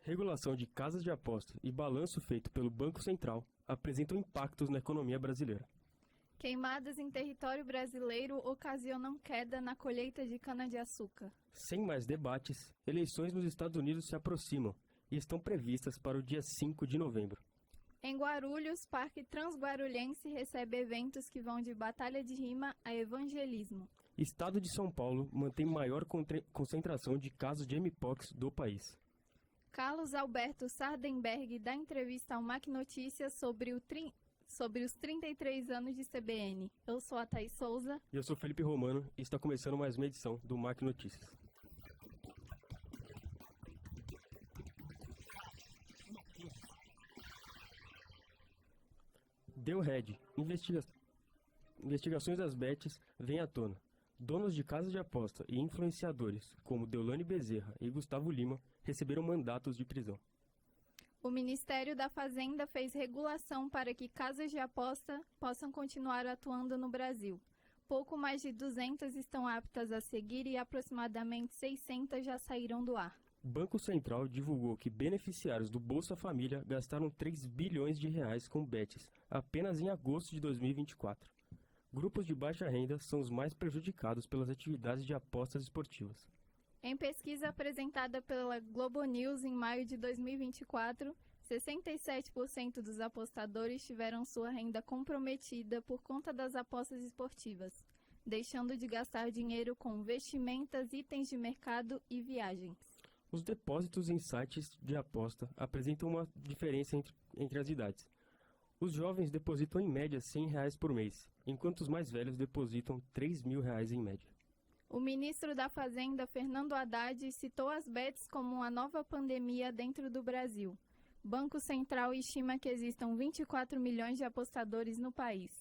Regulação de casas de aposta e balanço feito pelo Banco Central apresentam impactos na economia brasileira. Queimadas em território brasileiro ocasionam queda na colheita de cana-de-açúcar. Sem mais debates, eleições nos Estados Unidos se aproximam e estão previstas para o dia 5 de novembro. Em Guarulhos, Parque Transguarulhense recebe eventos que vão de batalha de rima a evangelismo. Estado de São Paulo mantém maior concentração de casos de mpox do país. Carlos Alberto Sardenberg dá entrevista ao Mac Notícias sobre os 33 anos de CBN. Eu sou a Thaís Souza. E eu sou Felipe Romano e está começando mais uma edição do Mac Notícias. Deu Red. Investigações das bets vêm à tona. Donos de casas de aposta e influenciadores, como Deolane Bezerra e Gustavo Lima, receberam mandatos de prisão. O Ministério da Fazenda fez regulação para que casas de aposta possam continuar atuando no Brasil. Pouco mais de 200 estão aptas a seguir e aproximadamente 600 já saíram do ar. O Banco Central divulgou que beneficiários do Bolsa Família gastaram 3 bilhões de reais com bets apenas em agosto de 2024. Grupos de baixa renda são os mais prejudicados pelas atividades de apostas esportivas. Em pesquisa apresentada pela Globo News em maio de 2024, 67% dos apostadores tiveram sua renda comprometida por conta das apostas esportivas, deixando de gastar dinheiro com vestimentas, itens de mercado e viagens. Os depósitos em sites de aposta apresentam uma diferença entre as idades. Os jovens depositam em média R$100 por mês, enquanto os mais velhos depositam R$3.000 em média. O ministro da Fazenda, Fernando Haddad, citou as bets como uma nova pandemia dentro do Brasil. Banco Central estima que existam 24 milhões de apostadores no país.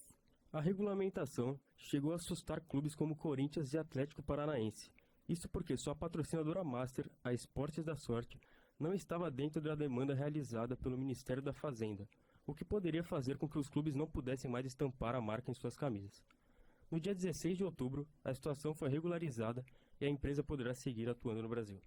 A regulamentação chegou a assustar clubes como Corinthians e Atlético Paranaense. Isso porque sua patrocinadora master, a Esportes da Sorte, não estava dentro da demanda realizada pelo Ministério da Fazenda, o que poderia fazer com que os clubes não pudessem mais estampar a marca em suas camisas. No dia 16 de outubro, a situação foi regularizada e a empresa poderá seguir atuando no Brasil.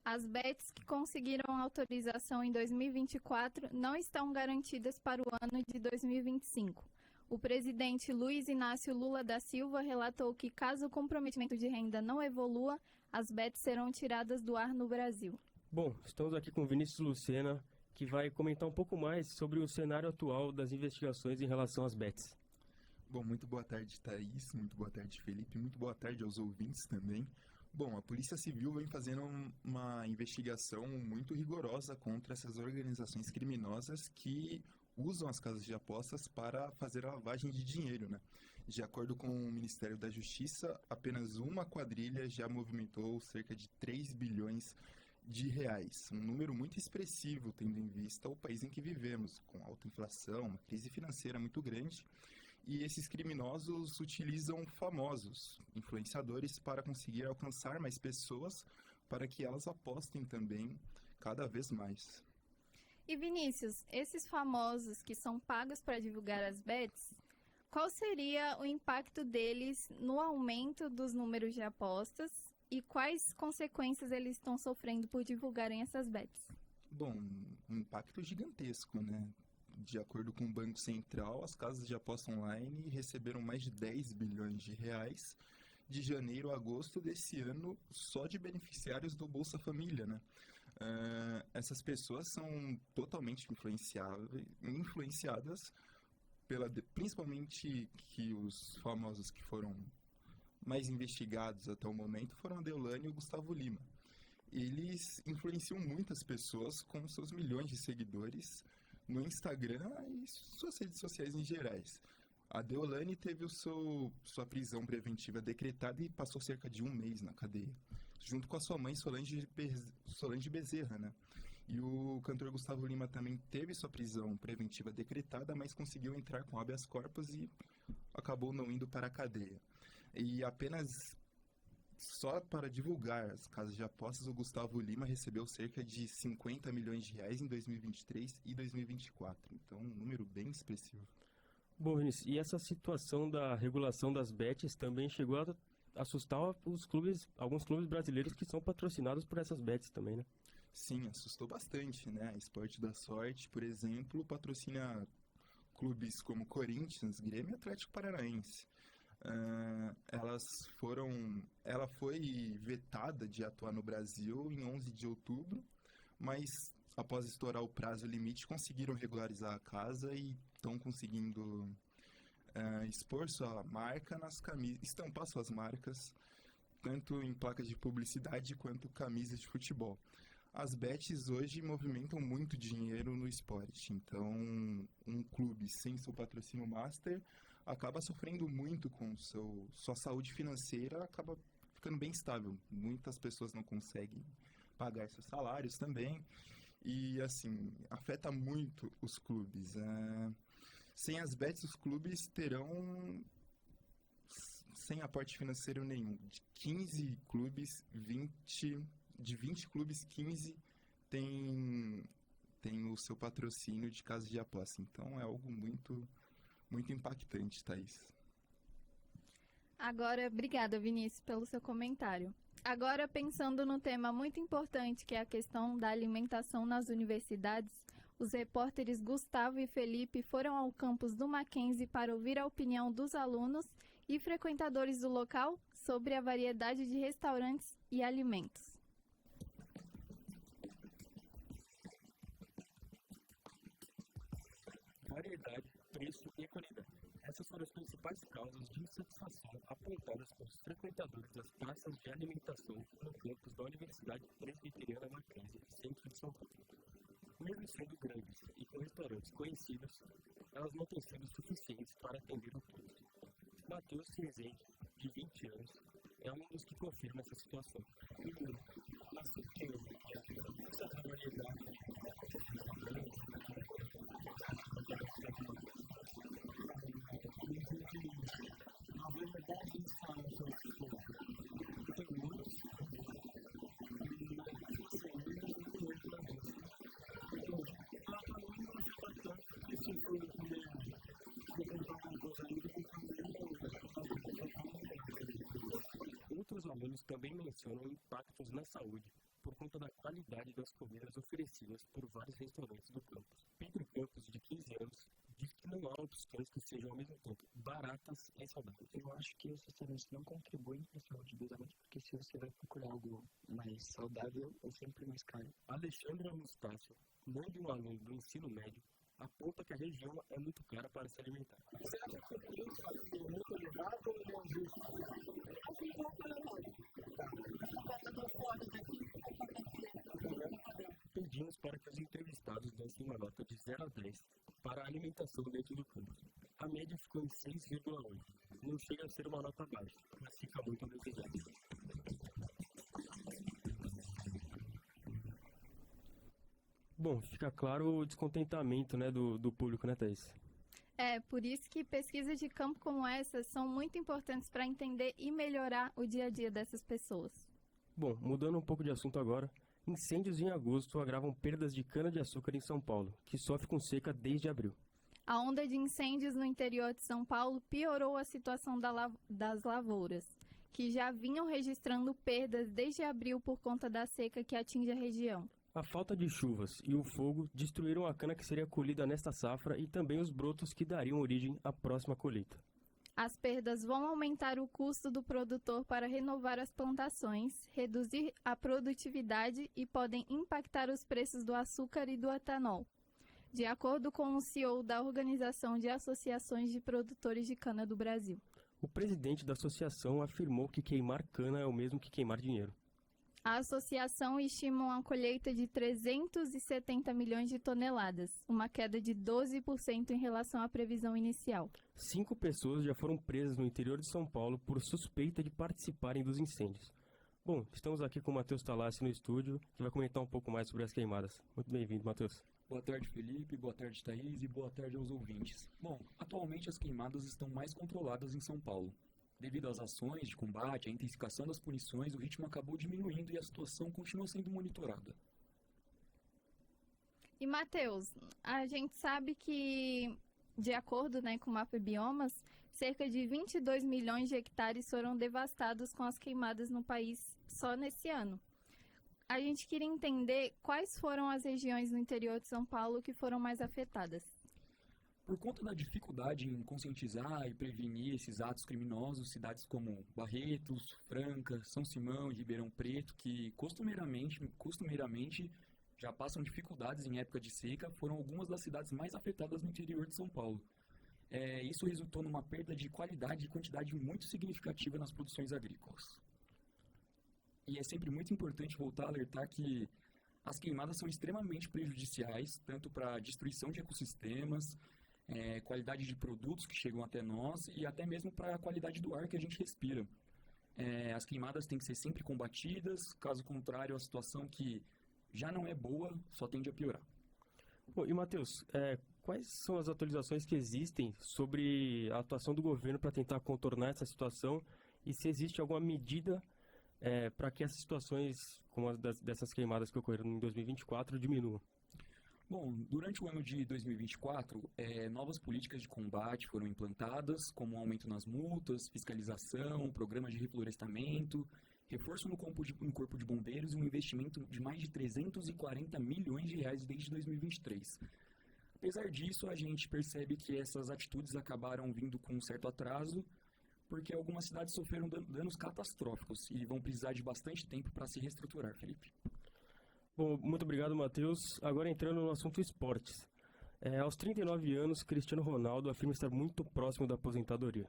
As bets que conseguiram autorização em 2024 não estão garantidas para o ano de 2025. O presidente Luiz Inácio Lula da Silva relatou que, caso o comprometimento de renda não evolua, as bets serão tiradas do ar no Brasil. Bom, estamos aqui com Vinícius Lucena, que vai comentar um pouco mais sobre o cenário atual das investigações em relação às bets. Bom, muito boa tarde, Thaís, muito boa tarde, Felipe, muito boa tarde aos ouvintes também. Bom, a Polícia Civil vem fazendo uma investigação muito rigorosa contra essas organizações criminosas que usam as casas de apostas para fazer a lavagem de dinheiro, né? De acordo com o Ministério da Justiça, apenas uma quadrilha já movimentou cerca de 3 bilhões de reais, um número muito expressivo, tendo em vista o país em que vivemos, com alta inflação, uma crise financeira muito grande, e esses criminosos utilizam famosos influenciadores para conseguir alcançar mais pessoas, para que elas apostem também cada vez mais. E Vinícius, esses famosos que são pagos para divulgar as bets, qual seria o impacto deles no aumento dos números de apostas? E quais consequências eles estão sofrendo por divulgarem essas bets? Bom, um impacto gigantesco, né? De acordo com o Banco Central, as casas de aposta online receberam mais de 10 bilhões de reais de janeiro a agosto desse ano só de beneficiários do Bolsa Família, né? Essas pessoas são totalmente influenciadas principalmente que os famosos que foram mais investigados até o momento foram a Deolane e o Gustavo Lima. Eles influenciam muitas pessoas com seus milhões de seguidores no Instagram e suas redes sociais em gerais. A Deolane teve sua prisão preventiva decretada e passou cerca de um mês na cadeia, junto com a sua mãe Solange Bezerra, né? E o cantor Gustavo Lima também teve sua prisão preventiva decretada, mas conseguiu entrar com habeas corpus e acabou não indo para a cadeia. E apenas só para divulgar as casas de apostas, o Gustavo Lima recebeu cerca de 50 milhões de reais em 2023 e 2024. Então, um número bem expressivo. Bom, Vinícius, e essa situação da regulação das bets também chegou a assustar os clubes, alguns clubes brasileiros que são patrocinados por essas bets também, né? Sim, assustou bastante, né? A Esporte da Sorte, por exemplo, patrocina clubes como Corinthians, Grêmio e Atlético Paranaense. Ela foi vetada de atuar no Brasil em 11 de outubro, mas após estourar o prazo limite, conseguiram regularizar a casa e estão conseguindo expor sua marca nas camisas, estampar suas marcas, tanto em placas de publicidade quanto camisas de futebol. As bets hoje movimentam muito dinheiro no esporte, então um clube sem seu patrocínio master acaba sofrendo muito com sua saúde financeira, acaba ficando bem estável. Muitas pessoas não conseguem pagar seus salários também, e assim, afeta muito os clubes. Sem as bets, os clubes terão sem aporte financeiro nenhum. De 15 clubes, 20 clubes, 15 tem o seu patrocínio de casa de aposta. Então é algo muito, muito impactante, Thaís. Agora, obrigada, Vinícius, pelo seu comentário. Agora, pensando no tema muito importante, que é a questão da alimentação nas universidades, os repórteres Gustavo e Felipe foram ao campus do Mackenzie para ouvir a opinião dos alunos e frequentadores do local sobre a variedade de restaurantes e alimentos. Variedade, preço e qualidade. Essas foram as principais causas de insatisfação apontadas pelos frequentadores das praças de alimentação no campus da Universidade Presbiteriana Mackenzie, centro de São Paulo. Mesmo sendo grandes e com restaurantes conhecidos, elas não têm sido suficientes para atender o público. Matheus Cinzente, de 20 anos, é um dos que confirma essa situação. Essa variedade Outros alunos também mencionam impactos na saúde por conta da qualidade das comidas oferecidas por vários restaurantes do campus. Pedro Campos, de 15 anos, diz que não há opções que sejam ao mesmo tempo baratas e saudáveis. Eu acho que os restaurantes não contribuem para a saúde dos alunos, porque se você vai procurar algo mais saudável, é sempre mais caro. Alexandra Mustácio, mãe de um aluno do ensino médio, aponta que a região é muito cara para se alimentar. Você acha que o preço aqui é muito elevado ou ele é justo? Acho que não é elevado. Pedimos para que os entrevistados dessem uma nota de 0 a 10 para a alimentação dentro do campus. A média ficou em 6,8. Não chega a ser uma nota baixa, mas fica muito a desejar. Bom, fica claro o descontentamento, né, do público, né, Thaís? Por isso que pesquisas de campo como essa são muito importantes para entender e melhorar o dia a dia dessas pessoas. Bom, mudando um pouco de assunto agora, incêndios em agosto agravam perdas de cana-de-açúcar em São Paulo, que sofre com seca desde abril. A onda de incêndios no interior de São Paulo piorou a situação das lavouras, que já vinham registrando perdas desde abril por conta da seca que atinge a região. A falta de chuvas e o fogo destruíram a cana que seria colhida nesta safra e também os brotos que dariam origem à próxima colheita. As perdas vão aumentar o custo do produtor para renovar as plantações, reduzir a produtividade e podem impactar os preços do açúcar e do etanol. De acordo com o CEO da Organização de Associações de Produtores de Cana do Brasil. O presidente da associação afirmou que queimar cana é o mesmo que queimar dinheiro. A associação estima uma colheita de 370 milhões de toneladas, uma queda de 12% em relação à previsão inicial. 5 pessoas já foram presas no interior de São Paulo por suspeita de participarem dos incêndios. Bom, estamos aqui com o Matheus Talassi no estúdio, que vai comentar um pouco mais sobre as queimadas. Muito bem-vindo, Matheus. Boa tarde, Felipe. Boa tarde, Thaís. E boa tarde aos ouvintes. Bom, atualmente as queimadas estão mais controladas em São Paulo. Devido às ações de combate, à intensificação das punições, o ritmo acabou diminuindo e a situação continua sendo monitorada. E, Matheus, a gente sabe que, de acordo com o Mapa Biomas, cerca de 22 milhões de hectares foram devastados com as queimadas no país só nesse ano. A gente queria entender quais foram as regiões no interior de São Paulo que foram mais afetadas. Por conta da dificuldade em conscientizar e prevenir esses atos criminosos, cidades como Barretos, Franca, São Simão e Ribeirão Preto, que costumeiramente já passam dificuldades em época de seca, foram algumas das cidades mais afetadas no interior de São Paulo. Isso resultou numa perda de qualidade e quantidade muito significativa nas produções agrícolas. E é sempre muito importante voltar a alertar que as queimadas são extremamente prejudiciais, tanto para a destruição de ecossistemas, qualidade de produtos que chegam até nós e até mesmo para a qualidade do ar que a gente respira. As queimadas têm que ser sempre combatidas, caso contrário, a situação que já não é boa só tende a piorar. Bom, e Matheus, quais são as atualizações que existem sobre a atuação do governo para tentar contornar essa situação e se existe alguma medida para que essas situações, como as dessas queimadas que ocorreram em 2024, diminuam? Bom, durante o ano de 2024, novas políticas de combate foram implantadas, como aumento nas multas, fiscalização, programas de reflorestamento, reforço no corpo de bombeiros e um investimento de mais de 340 milhões de reais desde 2023. Apesar disso, a gente percebe que essas atitudes acabaram vindo com um certo atraso, porque algumas cidades sofreram danos catastróficos e vão precisar de bastante tempo para se reestruturar, Felipe. Bom, muito obrigado, Matheus. Agora entrando no assunto esportes. Aos 39 anos, Cristiano Ronaldo afirma estar muito próximo da aposentadoria.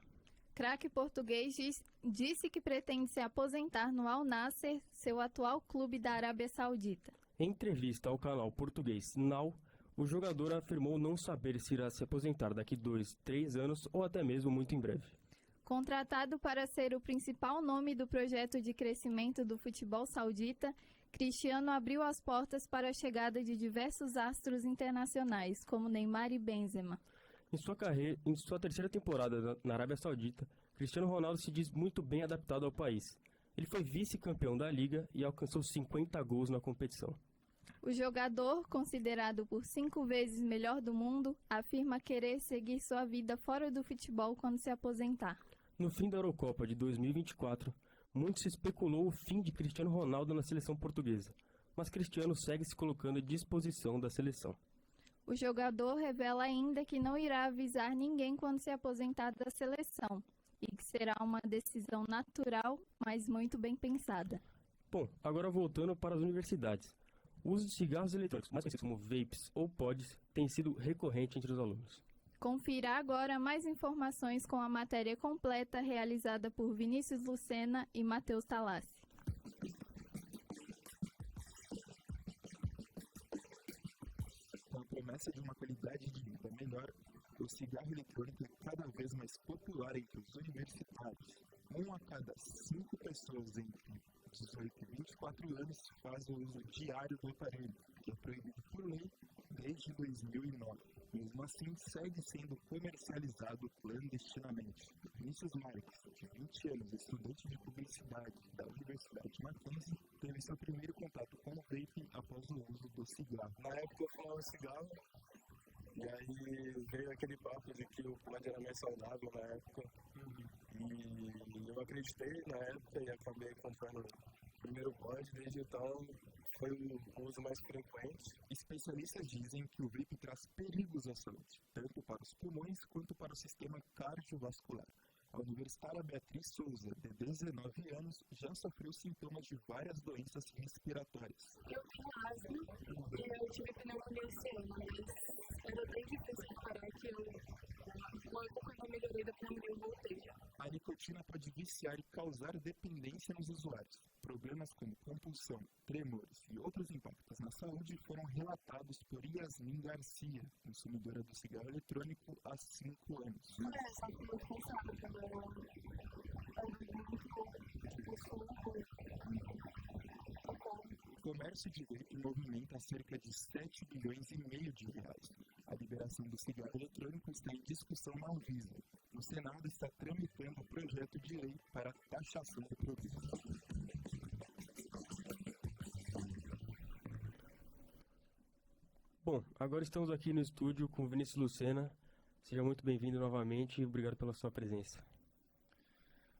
Craque português disse que pretende se aposentar no Al Nassr, seu atual clube da Arábia Saudita. Em entrevista ao canal português Now, o jogador afirmou não saber se irá se aposentar daqui 2, 3 anos ou até mesmo muito em breve. Contratado para ser o principal nome do projeto de crescimento do futebol saudita, Cristiano abriu as portas para a chegada de diversos astros internacionais, como Neymar e Benzema. Em sua terceira temporada na Arábia Saudita, Cristiano Ronaldo se diz muito bem adaptado ao país. Ele foi vice-campeão da Liga e alcançou 50 gols na competição. O jogador, considerado por 5 vezes melhor do mundo, afirma querer seguir sua vida fora do futebol quando se aposentar. No fim da Eurocopa de 2024, muito se especulou o fim de Cristiano Ronaldo na seleção portuguesa, mas Cristiano segue se colocando à disposição da seleção. O jogador revela ainda que não irá avisar ninguém quando se aposentar da seleção e que será uma decisão natural, mas muito bem pensada. Bom, agora voltando para as universidades. O uso de cigarros eletrônicos, mais conhecidos como vapes ou pods, tem sido recorrente entre os alunos. Confira agora mais informações com a matéria completa realizada por Vinícius Lucena e Matheus Talassi. Com a promessa de uma qualidade de vida melhor, o cigarro eletrônico é cada vez mais popular entre os universitários. 1 a cada 5 pessoas entre 18 e 24 anos faz o uso diário do aparelho, que é proibido por lei desde 2009. Mesmo assim, segue sendo comercializado clandestinamente. Vinícius Marques, de 20 anos, estudante de publicidade da Universidade Mackenzie, teve seu primeiro contato com o vape após o uso do cigarro. Na época eu fumava cigarro, e aí veio aquele papo de que o pod era mais saudável na época. E eu acreditei na época e acabei comprando o primeiro pod. Desde então foi o uso mais frequente. Especialistas dizem que o vape traz perigos à saúde, tanto para os pulmões quanto para o sistema cardiovascular. A universitária Beatriz Souza, de 19 anos, já sofreu sintomas de várias doenças respiratórias. Eu tenho asma e eu tive pneumonia esse ano, mas era bem difícil de parar que logo quando eu melhorei da pneumonia eu voltei já. A nicotina pode viciar e causar dependência nos usuários. Problemas como compulsão, tremores e outros impactos na saúde foram relatados por Yasmin Garcia, consumidora do cigarro eletrônico há 5 anos. Só que muito cansada, porque eu muito pouco, O comércio de vape movimenta cerca de 7 bilhões e meio de reais. A liberação do cigarro eletrônico está em discussão na Anvisa. O Senado está tramitando o projeto de lei para a taxação do produto. Bom, agora estamos aqui no estúdio com Vinícius Lucena. Seja muito bem-vindo novamente e obrigado pela sua presença.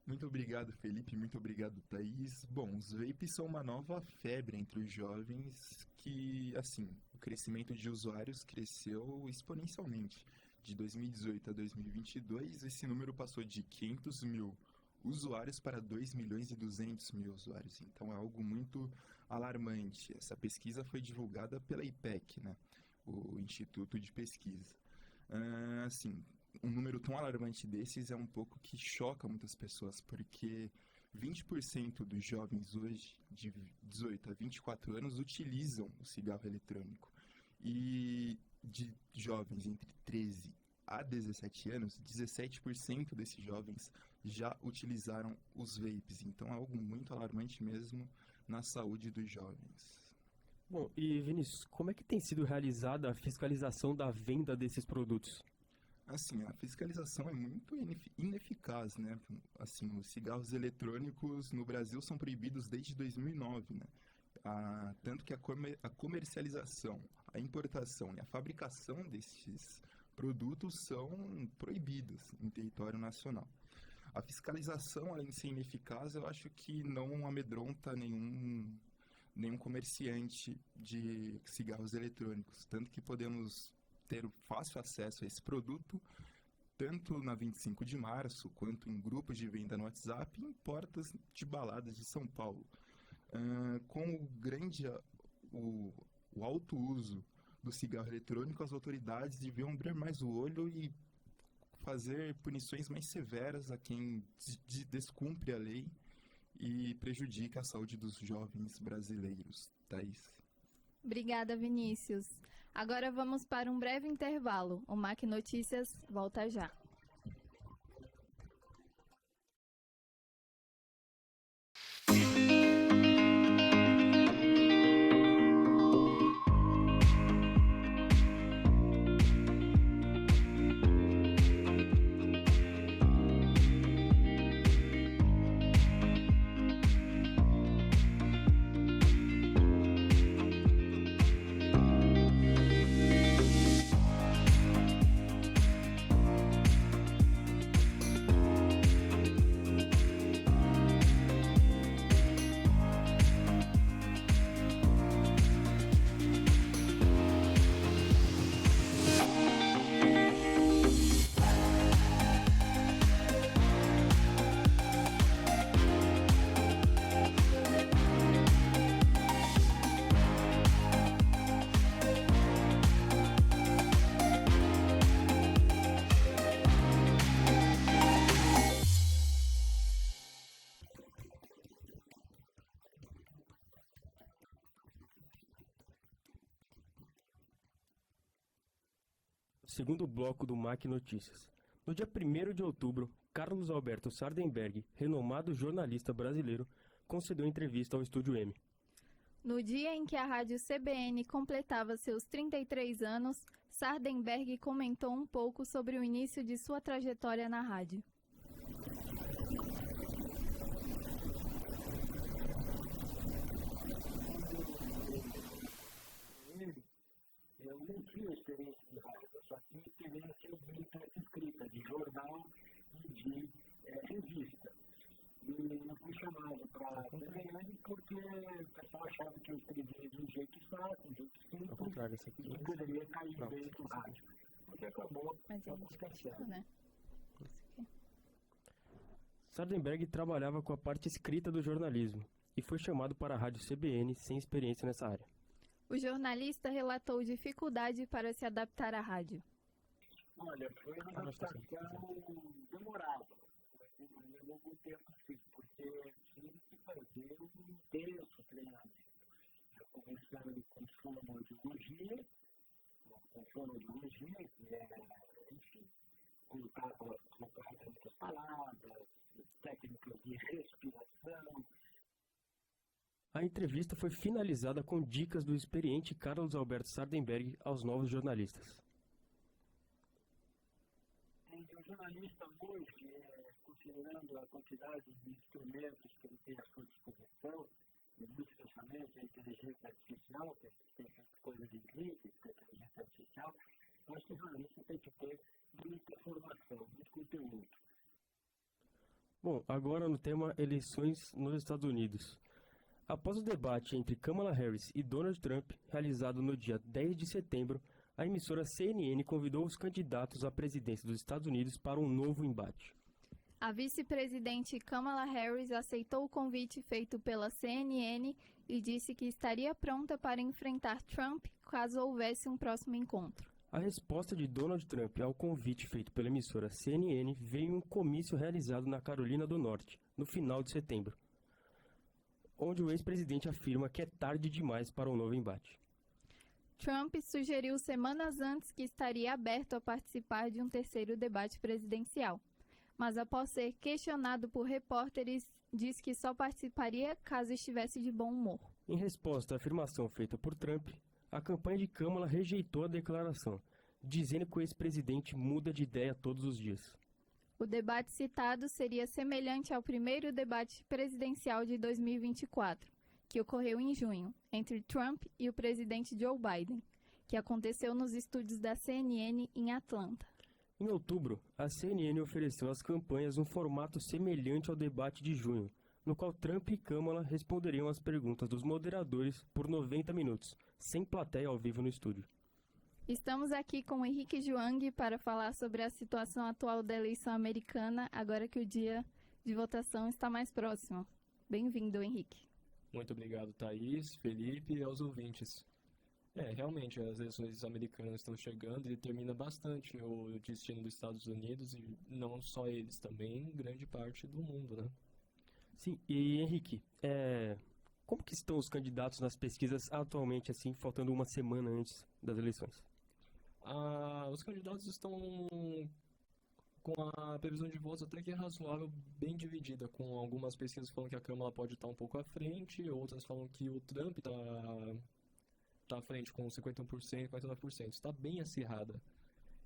Muito obrigado, Felipe. Muito obrigado, Thaís. Bom, os vapes são uma nova febre entre os jovens que, assim, o crescimento de usuários cresceu exponencialmente. De 2018 a 2022, esse número passou de 500 mil usuários para 2 milhões e 200 mil usuários. Então é algo muito alarmante. Essa pesquisa foi divulgada pela IPEC, né? O Instituto de Pesquisa. Assim, um número tão alarmante desses é um pouco que choca muitas pessoas, porque 20% dos jovens hoje, de 18 a 24 anos, utilizam o cigarro eletrônico. E de jovens entre 13 a 17 anos, 17% desses jovens já utilizaram os vapes. Então é algo muito alarmante mesmo na saúde dos jovens. Bom, e Vinícius, como é que tem sido realizada a fiscalização da venda desses produtos? Assim, a fiscalização é muito ineficaz, né? Assim, os cigarros eletrônicos no Brasil são proibidos desde 2009, né? Tanto que a comercialização, a importação e a fabricação desses produtos são proibidos em território nacional. A fiscalização, além de ser ineficaz, eu acho que não amedronta nenhum comerciante de cigarros eletrônicos, tanto que podemos ter fácil acesso a esse produto, tanto na 25 de março, quanto em grupos de venda no WhatsApp e em portas de baladas de São Paulo. Com o alto uso do cigarro eletrônico, as autoridades deviam abrir mais o olho e fazer punições mais severas a quem descumpre a lei e prejudica a saúde dos jovens brasileiros. Thaís. Obrigada, Vinícius. Agora vamos para um breve intervalo. O MAC Notícias volta já. Segundo bloco do MAC Notícias. No dia 1º de outubro, Carlos Alberto Sardenberg, renomado jornalista brasileiro, concedeu entrevista ao Estúdio M. No dia em que a rádio CBN completava seus 33 anos, Sardenberg comentou um pouco sobre o início de sua trajetória na rádio. Eu não tinha experiência de rádio, eu só tinha experiência de imprensa escrita, de jornal e de revista. E eu fui chamado para CBN porque o pessoal achava que eu escrevia de um jeito fácil, de um jeito simples, e que poderia cair bem no rádio. Porque acabou acontecendo. Né? Sardenberg trabalhava com a parte escrita do jornalismo e foi chamado para a rádio CBN sem experiência nessa área. O jornalista relatou dificuldade para se adaptar à rádio. Olha, foi uma adaptação demorada. Levou algum tempo sim, porque tive que fazer um intenso treinamento. Eu comecei com fonoaudiologia, que é, enfim, colocar muitas palavras, técnicas de respiração. A entrevista foi finalizada com dicas do experiente Carlos Alberto Sardenberg aos novos jornalistas. O jornalista hoje, considerando a quantidade de instrumentos que ele tem à sua disposição, e muito especialmente a inteligência artificial, que a gente tem feito coisas incríveis com a inteligência artificial, eu acho que o jornalista tem que ter Bom, agora no tema eleições nos Estados Unidos. Após o debate entre Kamala Harris e Donald Trump, realizado no dia 10 de setembro, a emissora CNN convidou os candidatos à presidência dos Estados Unidos para um novo embate. A vice-presidente Kamala Harris aceitou o convite feito pela CNN e disse que estaria pronta para enfrentar Trump caso houvesse um próximo encontro. A resposta de Donald Trump ao convite feito pela emissora CNN veio em um comício realizado na Carolina do Norte, no final de setembro, onde o ex-presidente afirma que é tarde demais para um novo embate. Trump sugeriu semanas antes que estaria aberto a participar de um terceiro debate presidencial, mas após ser questionado por repórteres, disse que só participaria caso estivesse de bom humor. Em resposta à afirmação feita por Trump, a campanha de Kamala rejeitou a declaração, dizendo que o ex-presidente muda de ideia todos os dias. O debate citado seria semelhante ao primeiro debate presidencial de 2024, que ocorreu em junho, entre Trump e o presidente Joe Biden, que aconteceu nos estúdios da CNN em Atlanta. Em outubro, a CNN ofereceu às campanhas um formato semelhante ao debate de junho, no qual Trump e Kamala responderiam às perguntas dos moderadores por 90 minutos, sem plateia ao vivo no estúdio. Estamos aqui com o Henrique Juang para falar sobre a situação atual da eleição americana, agora que o dia de votação está mais próximo. Bem-vindo, Henrique. Muito obrigado, Thaís, Felipe e aos ouvintes. Realmente, as eleições americanas estão chegando e determina bastante o destino dos Estados Unidos e não só eles, também grande parte do mundo, né? Sim, e Henrique, como que estão os candidatos nas pesquisas atualmente, assim, faltando uma semana antes das eleições? Os candidatos estão com a previsão de votos até que é razoável, bem dividida, com algumas pesquisas falando que a Câmara pode estar um pouco à frente, outras falam que o Trump está à frente com 51%, 49%. Está bem acirrada.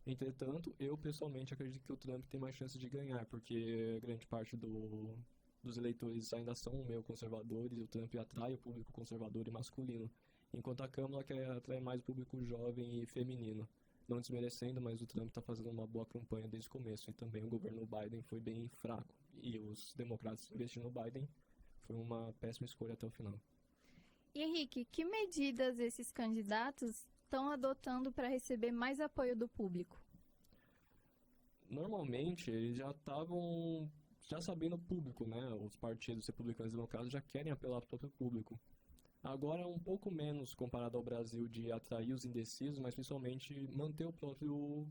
Entretanto, eu pessoalmente acredito que o Trump tem mais chance de ganhar, porque grande parte dos eleitores ainda são meio conservadores e o Trump atrai o público conservador e masculino, enquanto a Câmara quer atrair mais o público jovem e feminino. Não desmerecendo, mas o Trump está fazendo uma boa campanha desde o começo e também o governo Biden foi bem fraco. E os democratas investindo no Biden foi uma péssima escolha até o final. E Henrique, que medidas esses candidatos estão adotando para receber mais apoio do público? Normalmente, eles já estavam sabendo o público, né? Os partidos republicanos e democratas já querem apelar para o próprio público. Agora é um pouco menos comparado ao Brasil de atrair os indecisos, mas principalmente manter o próprio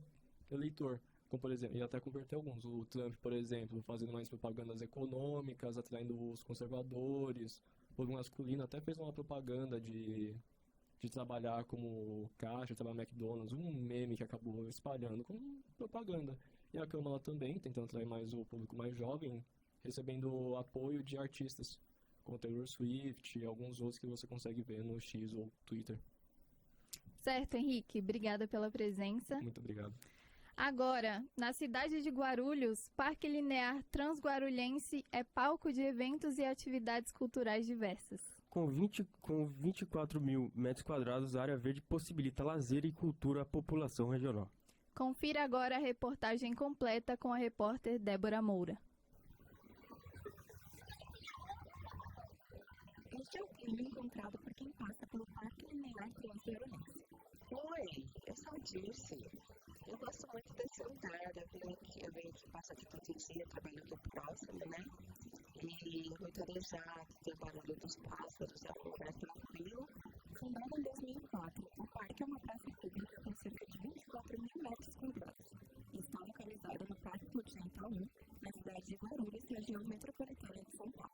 eleitor. Como, por exemplo, e até converter alguns. O Trump, por exemplo, fazendo mais propagandas econômicas, atraindo os conservadores. O masculino até fez uma propaganda de trabalhar como caixa, trabalhar no McDonald's, um meme que acabou espalhando como propaganda. E a Câmara também, tentando atrair mais o público mais jovem, recebendo apoio de artistas, como Taylor Swift e alguns outros que você consegue ver no X ou Twitter. Certo, Henrique. Obrigada pela presença. Muito obrigado. Agora, na cidade de Guarulhos, Parque Linear Transguarulhense é palco de eventos e atividades culturais diversas. Com 24 mil metros quadrados, a área verde possibilita lazer e cultura à população regional. Confira agora a reportagem completa com a repórter Débora Moura. Este é o clima encontrado por quem passa pelo Parque Linear Transguarulhense. Oi, eu sou a Dirce. Eu gosto muito desse lugar, eu venho aqui, passo aqui todo dia, trabalho aqui próximo, né? E muito arejado, tem o barulho dos pássaros, é um lugar tranquilo. Fundado em 2004, o parque é uma praça pública com cerca de 24 mil metros quadrados. Está localizado no Parque Continental 1, na cidade de Guarulhos, região metropolitana de São Paulo.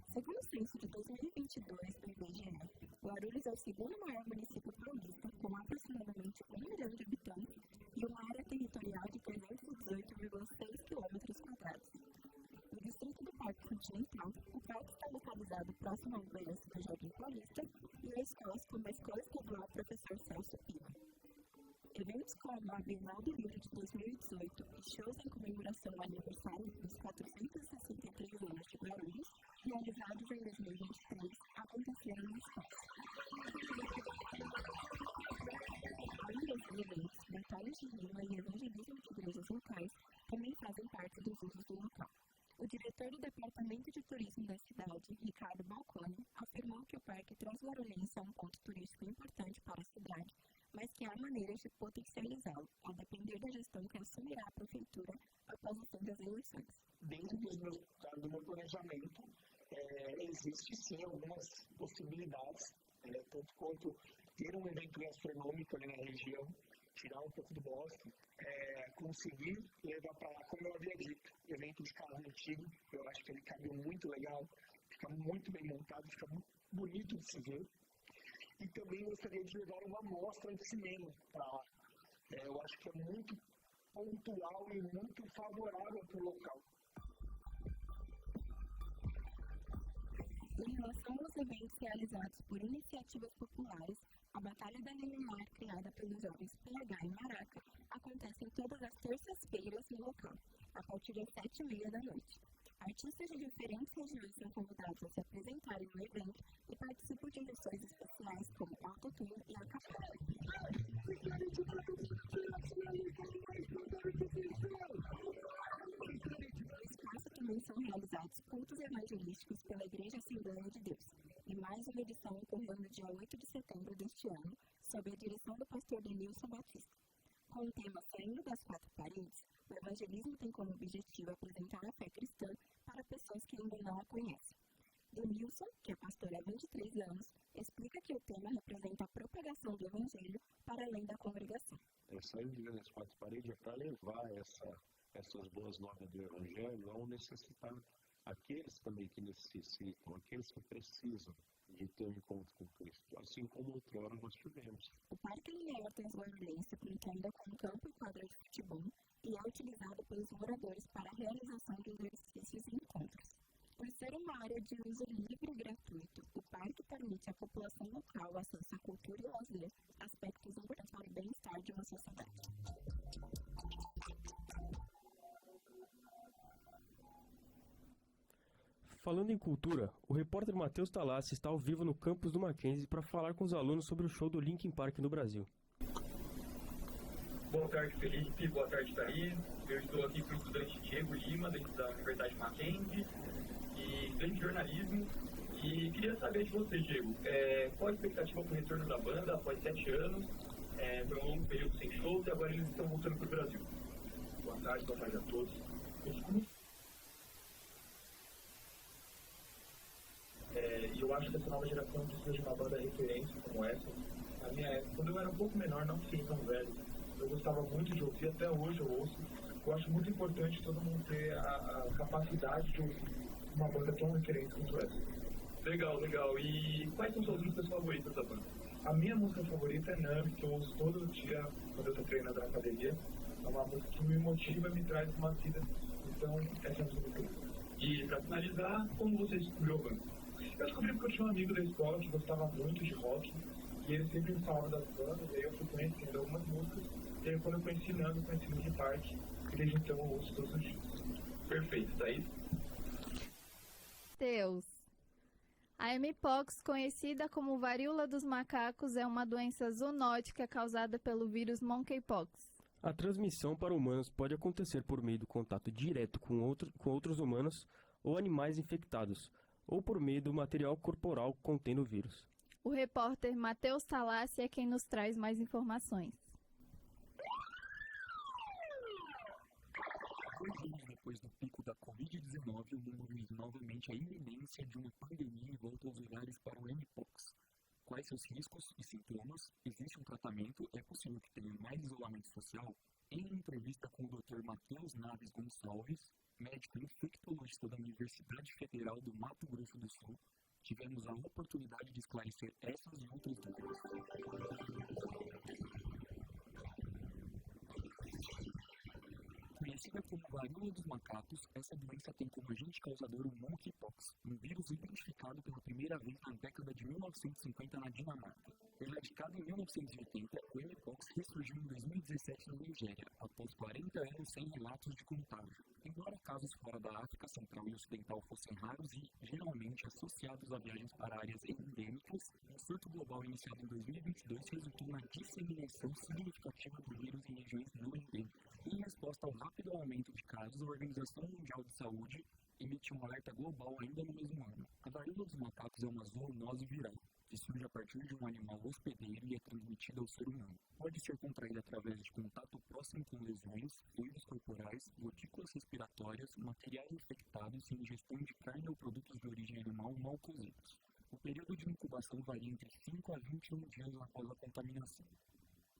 Segundo o censo de 2022 do IBGE, Guarulhos é o segundo maior município paulista, com aproximadamente 1 milhão de habitantes e uma área territorial de 318,6 km². No distrito do Parque Continental, o parque está localizado próximo ao Banco do Jardim Paulista e a escolas como a Escola Estadual Professor Celso Pina. Eventos como a Bienal do Livro de 2018 e shows em comemoração ao aniversário dos 463 anos de Guarulhos, realizados em 2023, aconteceram no espaço. Além desses eventos, batalhas de rima e evangelismo de igrejas locais também fazem parte dos usos do local. O diretor do Departamento de Turismo da cidade, Ricardo Balcone, afirmou que o Parque Transguarulhense é um ponto turístico importante para a cidade, mas que há maneiras de potencializá-lo, a depender da gestão que assumirá a prefeitura após o fim das eleições. Dentro do meu planejamento, existe sim algumas possibilidades, tanto quanto ter um evento gastronômico ali na região, tirar um pouco do bosque, conseguir levar para lá, como eu havia dito, evento de carro antigo, eu acho que ele cabe muito legal, fica muito bem montado, fica muito bonito de se ver. E também gostaria de levar uma mostra de cinema para lá. Eu acho que é muito pontual e muito favorável para o local. Em relação aos eventos realizados por iniciativas populares, a Batalha da Liminar, criada pelos jovens PH e Maraca, acontece todas as terças-feiras no local, a partir das 7h30 da noite. Artistas de diferentes regiões são convidados a se apresentarem no evento e participam de edições especiais como autotune e a capela. No espaço também são realizados cultos evangelísticos pela Igreja Assembleia de Deus, e mais uma edição ocorreu no dia 8 de setembro deste ano, sob a direção do pastor Denilson Batista. Com o tema Saindo das Quatro Paredes, o evangelismo tem como objetivo apresentar a fé cristã para pessoas que ainda não a conhecem. Denilson, que é pastor há 23 anos, explica que o tema representa a propagação do evangelho para além da congregação. Saindo das quatro paredes é para levar essas boas novas do evangelho ao necessitado. Aqueles também que necessitam, aqueles que precisam de ter um encontro com Cristo, assim como outrora nós tivemos. O Parque Linear Transguarulhense conta ainda com um campo e quadra de futebol e é utilizado pelos moradores para a realização de exercícios e encontros. Por ser uma área de uso livre e gratuito, o parque permite à população local acesso à cultura e lazer, aspectos importantes para o bem-estar de uma sociedade. Falando em cultura, o repórter Matheus Talassi está ao vivo no campus do Mackenzie para falar com os alunos sobre o show do Linkin Park no Brasil. Boa tarde, Felipe. Boa tarde, Thaís. Eu estou aqui com o estudante Diego Lima, dentro da Universidade Mackenzie, e estudante de jornalismo. E queria saber de você, Diego, qual a expectativa para o retorno da banda após 7 anos? Foi um longo período sem shows e agora eles estão voltando para o Brasil. Boa tarde a todos. E eu acho que essa nova geração precisa de uma banda referência como essa. Na minha época, quando eu era um pouco menor, não sei tão velho, eu gostava muito de ouvir, até hoje eu ouço. Eu acho muito importante todo mundo ter a capacidade de ouvir uma banda tão referente quanto essa. Legal. E quais são suas músicas favoritas da banda? A minha música favorita é Numb, que eu ouço todo dia quando eu estou treinando na academia. É uma música que me motiva e me traz uma vida. Então, essa é a música favorita. E para finalizar, como você descobriu a banda? Eu descobri porque eu tinha um amigo da escola que gostava muito de rock e ele sempre me falava das bandas, e aí eu fui conhecendo algumas músicas e aí quando eu conheci Nando, conheci Linkin Park e desde então eu ouço todos os dias. Perfeito, Thaís? Deus. A mpox, conhecida como varíola dos macacos, é uma doença zoonótica causada pelo vírus monkeypox. A transmissão para humanos pode acontecer por meio do contato direto com outros humanos ou animais infectados, ou por meio do material corporal contendo o vírus. O repórter Matheus Talassi é quem nos traz mais informações. 2 anos depois do pico da Covid-19, o mundo vive novamente a iminência de uma pandemia em volta aos olhares para o mpox. Quais seus riscos e sintomas? Existe um tratamento? É possível que tenha mais isolamento social? Em entrevista com o Dr. Matheus Naves Gonçalves, médico infectologista da Universidade Federal do Mato Grosso do Sul, tivemos a oportunidade de esclarecer essas e outras dúvidas. Conhecida como varíola dos macacos, essa doença tem como agente causador o monkeypox, um vírus identificado pela primeira vez na década de 1950 na Dinamarca. Erradicado em 1980, o mpox ressurgiu em 2017 na Nigéria, após 40 anos sem relatos de contágio. Embora casos fora da África Central e Ocidental fossem raros e, geralmente, associados a viagens para áreas endêmicas, um surto global iniciado em 2022 resultou na disseminação significativa do vírus em regiões não endêmicas. Em resposta ao rápido aumento de casos, a Organização Mundial de Saúde emite um alerta global ainda no mesmo ano. A varíola dos macacos é uma zoonose viral, que surge a partir de um animal hospedeiro e é transmitida ao ser humano. Pode ser contraída através de contato próximo com lesões, fluidos corporais, gotículas respiratórias, materiais infectados e ingestão de carne ou produtos de origem animal mal cozidos. O período de incubação varia entre 5 a 21 dias após a contaminação.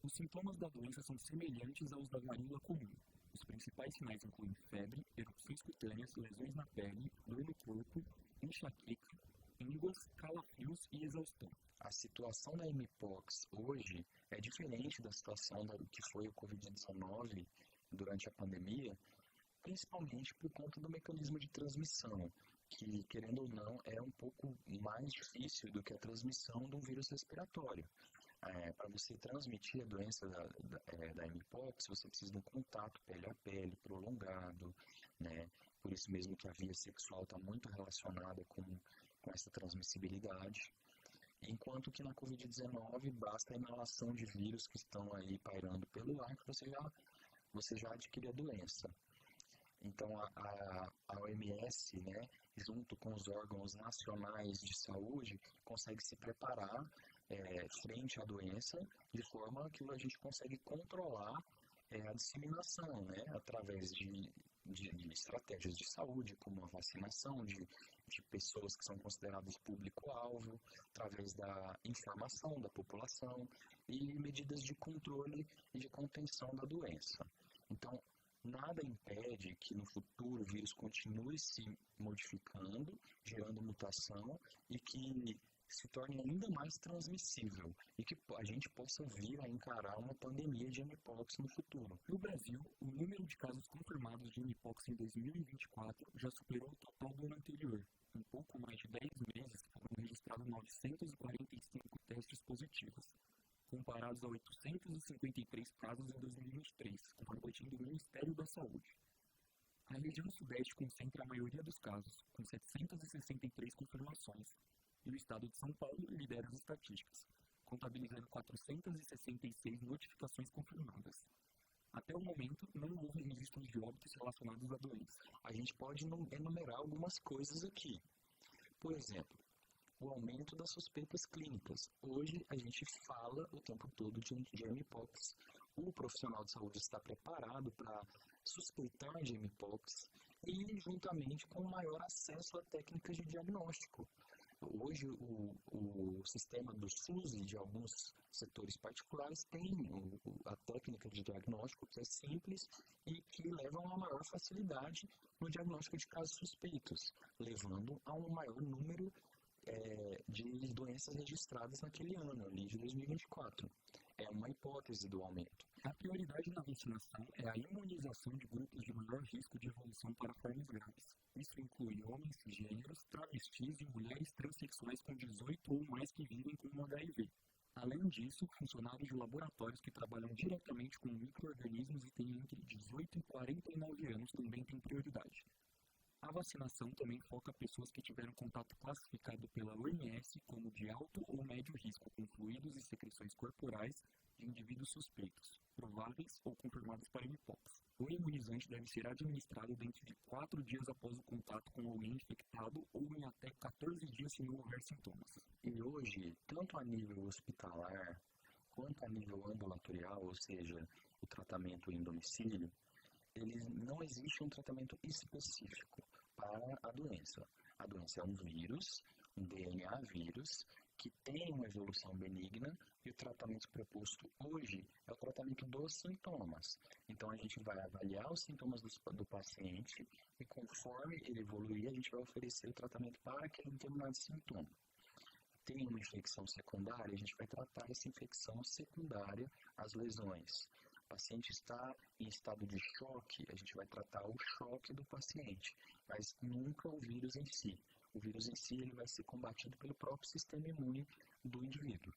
Os sintomas da doença são semelhantes aos da varíola comum. Os principais sinais incluem febre, erupções cutâneas, lesões na pele, dor no corpo, enxaqueca, ínguas, calafrios e exaustão. A situação da mpox hoje é diferente da situação que foi o Covid-19 durante a pandemia, principalmente por conta do mecanismo de transmissão, que, querendo ou não, é um pouco mais difícil do que a transmissão de um vírus respiratório. Para você transmitir a doença da mpox, você precisa de um contato pele a pele prolongado, né? Por isso mesmo que a via sexual está muito relacionada com essa transmissibilidade. Enquanto que na Covid-19 basta a inalação de vírus que estão aí pairando pelo ar que você já adquire a doença. Então a OMS, né, junto com os órgãos nacionais de saúde, consegue se preparar frente à doença de forma que a gente consegue controlar a disseminação, né, através de estratégias de saúde, como a vacinação de pessoas que são consideradas público-alvo, através da informação da população e medidas de controle e de contenção da doença. Então, nada impede que no futuro o vírus continue se modificando, gerando mutação e que se torne ainda mais transmissível e que a gente possa vir a encarar uma pandemia de mpox no futuro. No Brasil, o número de casos confirmados de mpox em 2024 já superou o total do ano anterior. Em pouco mais de 10 meses, foram registrados 945 testes positivos, comparados a 853 casos em 2023, conforme boletim do Ministério da Saúde. A região sudeste concentra a maioria dos casos, com 763 confirmações, e o estado de São Paulo lidera as estatísticas, contabilizando 466 notificações confirmadas. Até o momento, não houve registros de óbitos relacionados à doença. A gente pode enumerar algumas coisas aqui. Por exemplo, o aumento das suspeitas clínicas. Hoje a gente fala o tempo todo de mpox. O profissional de saúde está preparado para suspeitar de mpox e juntamente com maior acesso a técnicas de diagnóstico. Hoje o sistema do SUS e de alguns setores particulares tem a técnica de diagnóstico que é simples e que leva a uma maior facilidade no diagnóstico de casos suspeitos, levando a um maior número de doenças registradas naquele ano, ali de 2024. É uma hipótese do aumento. A prioridade na vacinação é a imunização de grupos de maior risco de evolução para formas graves. Isso inclui homens, gêneros, travestis e mulheres transexuais com 18 ou mais que vivem com HIV. Além disso, funcionários de laboratórios que trabalham diretamente com micro-organismos e têm entre 18 e 49 anos também têm prioridade. A vacinação também foca pessoas que tiveram contato classificado pela OMS como de alto ou médio risco com fluidos e secreções corporais de indivíduos suspeitos, prováveis ou confirmados para mpox. O imunizante deve ser administrado dentro de 4 dias após o contato com alguém infectado ou em até 14 dias se não houver sintomas. E hoje, tanto a nível hospitalar quanto a nível ambulatorial, ou seja, o tratamento em domicílio, não existe um tratamento específico para a doença. A doença é um vírus, um DNA vírus, que tem uma evolução benigna e o tratamento proposto hoje é o tratamento dos sintomas. Então a gente vai avaliar os sintomas do paciente e conforme ele evoluir, a gente vai oferecer o tratamento para aquele determinado sintoma. Tem uma infecção secundária, a gente vai tratar essa infecção secundária às lesões. O paciente está em estado de choque, a gente vai tratar o choque do paciente, mas nunca o vírus em si. O vírus em si ele vai ser combatido pelo próprio sistema imune do indivíduo.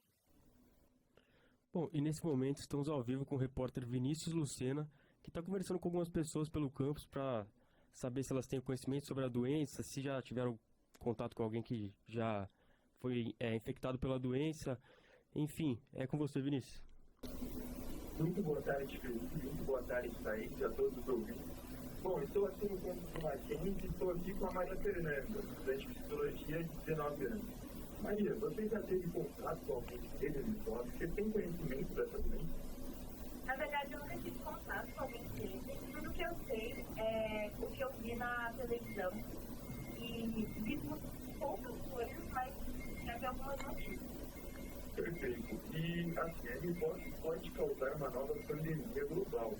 Bom, e nesse momento estamos ao vivo com o repórter Vinícius Lucena, que está conversando com algumas pessoas pelo campus para saber se elas têm conhecimento sobre a doença, se já tiveram contato com alguém que já foi infectado pela doença. Enfim, é com você, Vinícius. Muito boa tarde, Felipe. Muito boa tarde, Thaís, e a todos os ouvintes. Bom, estou aqui no campus do Mackenzie e estou aqui com a Maria Fernanda, estudante de psicologia de 19 anos. Maria, você já teve contato com alguém que teve lipose? Você tem conhecimento dessa doença? Na verdade, eu nunca tive contato com alguém que teve. Tudo que eu sei é o que eu vi na televisão. E vi poucas coisas, mas já vi algumas notícias. Perfeito. E assim, a lipose pode causar uma nova pandemia global.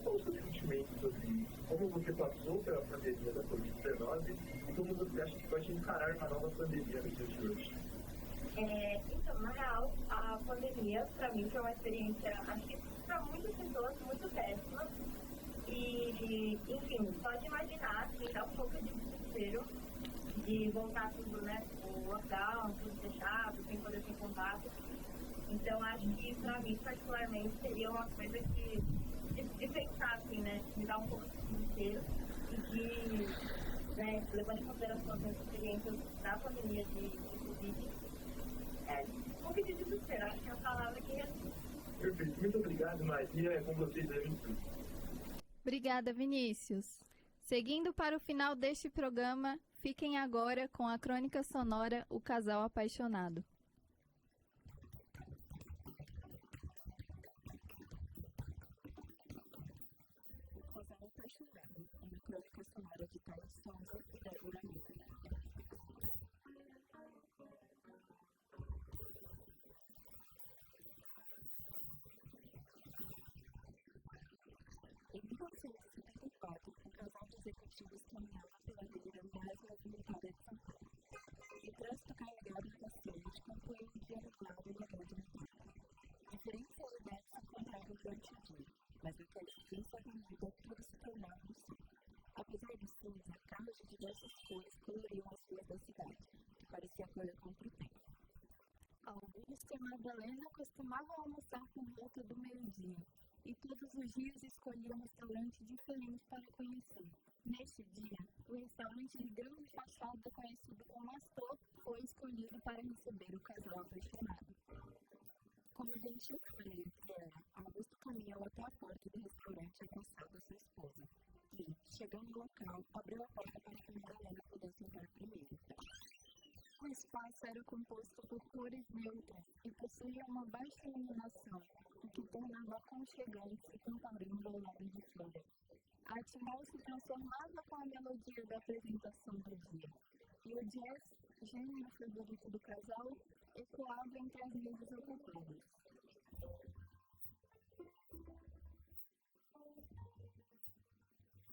Qual o seu sentimento sobre isso? Como você passou pela pandemia da Covid-19 e como você acha que pode encarar uma nova pandemia nos dias de hoje? Então, na real, a pandemia, para mim, foi uma experiência, acho que para muitas pessoas, muito péssima. E, enfim, pode imaginar que dá um pouco de desespero de voltar tudo, né, o lockdown, tudo fechado, sem poder ter contato. Então, acho que, para mim, particularmente, seria uma coisa que, de pensar, assim, né, me dá um pouco de desespero e de, né, levando em consideração as experiências da pandemia de Covid, um pouco de desespero, acho que é a palavra que resume. Perfeito. Muito obrigado, Maria. É com vocês aí. Obrigada, Vinícius. Seguindo para o final deste programa, fiquem agora com a crônica sonora O Casal Apaixonado. O Casal Apaixonado, uma crônica sonora de Thales Souza e Débora Amiga. Em 1974, um casal de executivos caminhava pela avenida mais movimentada de São Paulo. O trânsito carregado e paciente concluiu um dia nublado e negado no parque. Diferentes realidades se encontravam durante o dia, mas naquela extensa avenida tudo se tornava no céu. Apesar do cinza, carros de diversas cores coloriam as ruas da cidade, que parecia acordar contra o tempo. Augusto e Madalena costumavam almoçar por volta do meio-dia, e todos os dias escolhiam um restaurante diferente para conhecer. Neste dia, o restaurante de grande fachada conhecido como Astor foi escolhido para receber o casal apaixonado. Como gentil cavalheiro que era, Augusto caminhou até a porta do restaurante abraçado a sua esposa, e, chegando no local, abriu a porta para que Madalena pudesse entrar primeiro. O espaço era composto por cores neutras e possuía uma baixa iluminação, o que tornava aconchegante e comparando ao lado de fora. A atmosfera se transformava com a melodia da apresentação do dia, e o jazz, gênero favorito do casal, ecoava entre as mesas ocupadas.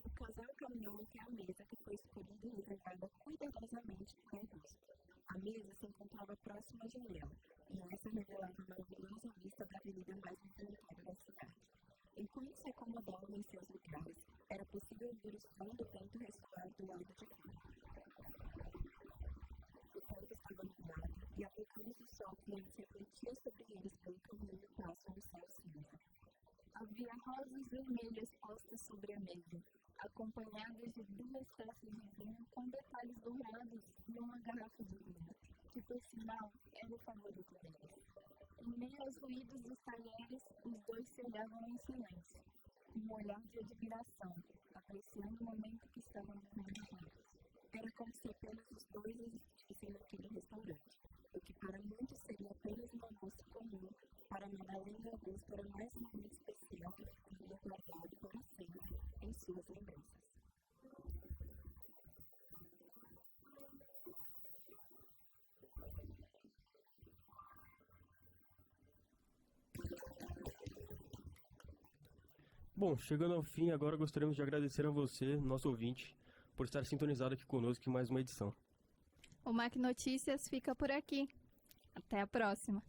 O casal caminhou até a mesa que foi escolhida e reservada cuidadosamente para Augusto. A mesa se encontrava próxima à janela, e essa revelava a maravilhosa vista da avenida mais movimentada da cidade. Enquanto se acomodavam em seus lugares, era possível ouvir o som do vento ressoar do lado de fora. O tempo estava nublado, e a pouca luz do sol que antes refletia sobre eles pelo caminho passou no céu cinza. Havia rosas vermelhas postas sobre a mesa, acompanhadas de 2 taças de vinho com detalhes dourados e uma garrafa de vinho, que por sinal era o favorito deles. Em meio aos ruídos dos talheres, os dois se olhavam em silêncio, com um olhar de admiração, apreciando o momento que estavam vivendo juntos. Era como se apenas os dois existissem naquele restaurante, o que para muitos seria apenas um almoço comum, para Madalena e Augusto era mais um momento especial que ficaria guardado para sempre em suas lembranças. Bom, chegando ao fim, agora gostaríamos de agradecer a você, nosso ouvinte, por estar sintonizado aqui conosco em mais uma edição. O Mac Notícias fica por aqui. Até a próxima!